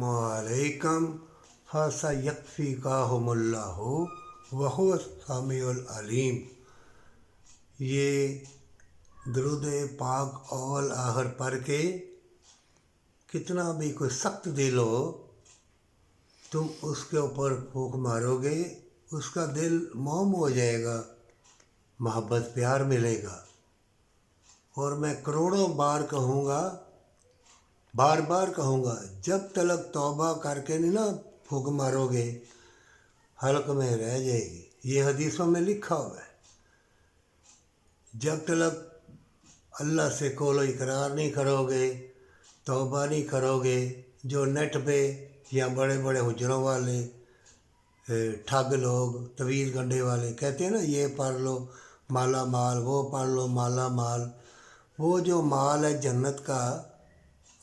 अलैकुम फसयक्फ़िकाहुमुल्लाहु वहुव समीउल अलीम। ये दरूद पाक अव्वल आखिर पढ़ के कितना भी कोई सख्त दिल हो तुम उसके ऊपर फूंक मारोगे, उसका दिल मोम हो जाएगा, मोहब्बत प्यार मिलेगा। और मैं करोड़ों बार कहूँगा, बार बार कहूँगा, जब तक तौबा करके नहीं ना फूंक मारोगे हल्क में रह जाएगी। ये हदीसों में लिखा हुआ है। जब तक अल्लाह से कोई इकरार नहीं करोगे, तौबा नहीं करोगे, जो नेट पे या बड़े बड़े हुजरों वाले ठग लोग, तवीज़ गंढे वाले कहते हैं ना, ये पढ़ लो माला माल, वो पढ़ लो माला माल, वो जो माल है जन्नत का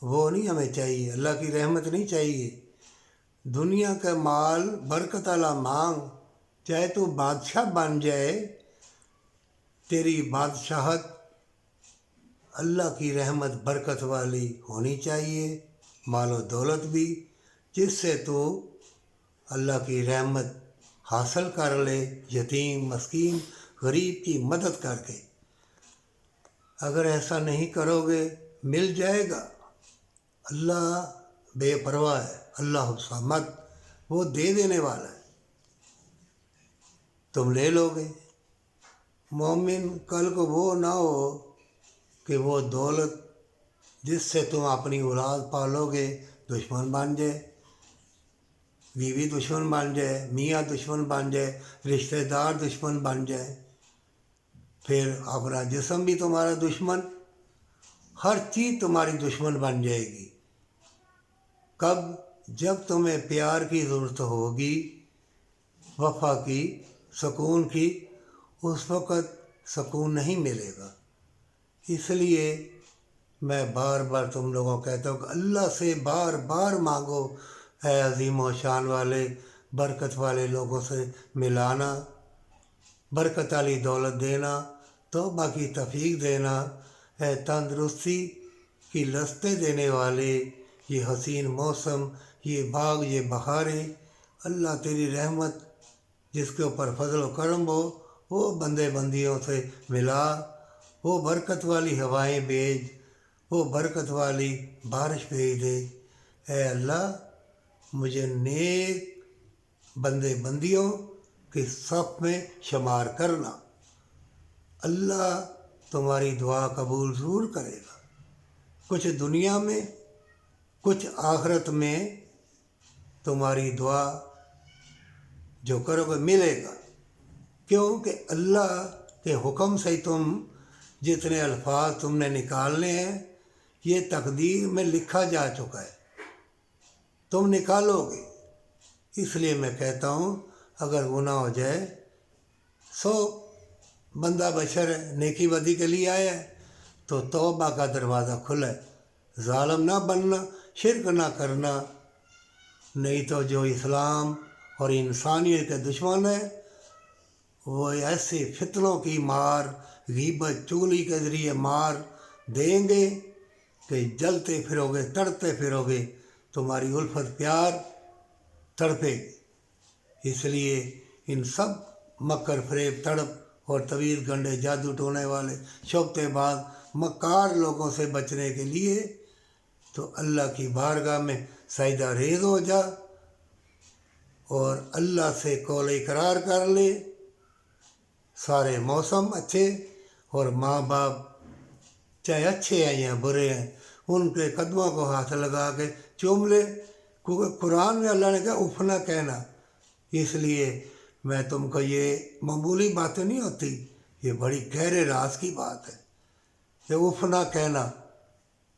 वो नहीं हमें चाहिए। अल्लाह की रहमत नहीं चाहिए। दुनिया का माल बरकत वाला मांग, चाहे तू बादशाह बन जाए, तेरी बादशाहत अल्लाह की रहमत बरकत वाली होनी चाहिए, मालो दौलत भी, जिससे तू अल्लाह की रहमत हासिल कर ले, यतीम मस्कीन गरीब की मदद करके। अगर ऐसा नहीं करोगे मिल जाएगा। अल्लाह बेपरवाह है, अल्लाह समद, वो दे देने वाला है, तुम ले लोगे। मोमिन कल को वो ना हो कि वो दौलत जिससे तुम अपनी औलाद पालोगे दुश्मन बन जाए, बीवी दुश्मन बन जाए, मियाँ दुश्मन बन जाए, रिश्तेदार दुश्मन बन जाए, फिर अपना जिस्म भी तुम्हारा दुश्मन, हर चीज़ तुम्हारी दुश्मन बन जाएगी। कब? जब तुम्हें प्यार की ज़रूरत होगी, वफा की, सुकून की, उस वक़्त सुकून नहीं मिलेगा। इसलिए मैं बार बार तुम लोगों को कहता हूँ कि अल्लाह से बार बार मांगो, है अजीम व शान वाले बरकत वाले लोगों से मिलाना, बरकत वाली दौलत देना, तौबा की तौफीक देना, है तंदरुस्ती की लस्ते देने वाले, ये हसीन मौसम, ये बाग, ये बहारें, अल्लाह तेरी रहमत जिसके ऊपर फजल व करम हो वो बंदे बंदियों से मिला, वो बरकत वाली हवाएं भेज, वो बरकत वाली बारिश भेज दे। ऐ अल्लाह मुझे नेक बंदे बंदियों के सफ़ में शुमार करना। अल्लाह तुम्हारी दुआ कबूल ज़रूर करेगा, कुछ दुनिया में कुछ आखिरत में तुम्हारी दुआ जो करोगे मिलेगा। क्योंकि अल्लाह के हुक्म से तुम जितने अल्फाज तुमने निकालने हैं ये तकदीर में लिखा जा चुका है, तुम निकालोगे। इसलिए मैं कहता हूँ अगर गुनाह हो जाए, 100 बंदा बशर है, नेकी बदी के लिए आया है, तो तौबा का दरवाज़ा खुला है। ज़ालिम ना बनना, शिरक ना करना, नहीं तो जो इस्लाम और इंसानियत के दुश्मन है वो ऐसे फितनों की मार, गीबत चुगली के ज़रिए मार देंगे कि जलते फिरोगे, तड़पते फिरोगे, तुम्हारी उल्फत प्यार तड़पेगी। इसलिए इन सब मकर फरेब तड़प और तवीज़ गंडे जादू टोने वाले शोबतेबाज मक्कार लोगों से बचने के लिए तो अल्लाह की बारगाह में सजदा रेज़ हो जा और अल्लाह से कौल इकरार कर ले। सारे मौसम अच्छे और माँ बाप चाहे अच्छे हैं या बुरे हैं उनके कदमों को हाथ लगा के चूम ले, क्योंकि कुरान में अल्लाह ने कहा उफ ना कहना। इसलिए मैं तुमको, ये मामूली बातें नहीं होती, ये बड़ी गहरे राज की बात है। ये उफ ना कहना,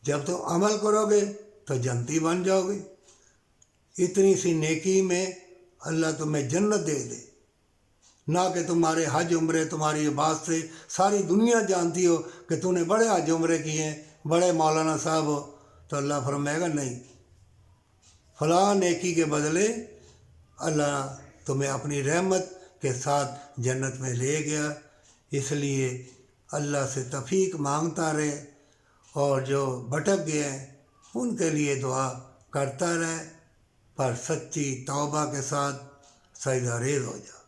जब तुम अमल करोगे तो जन्नती बन जाओगे। इतनी सी नेकी में अल्लाह तुम्हें जन्नत दे दे, ना कि तुम्हारे हज उम्रे तुम्हारी बात से सारी दुनिया जानती हो कि तूने बड़े हज उम्रे किए हैं, बड़े मौलाना साहब हो, तो अल्लाह फरमाएगा नहीं, फलां नेकी के बदले अल्लाह तुम्हें अपनी रहमत के साथ जन्नत में ले गया। इसलिए अल्लाह से तौफीक मांगता रहे और जो भटक गए हैं उनके लिए दुआ करता रहे। پر سچی توبہ کے ساتھ سجدہ ریز ہو جا۔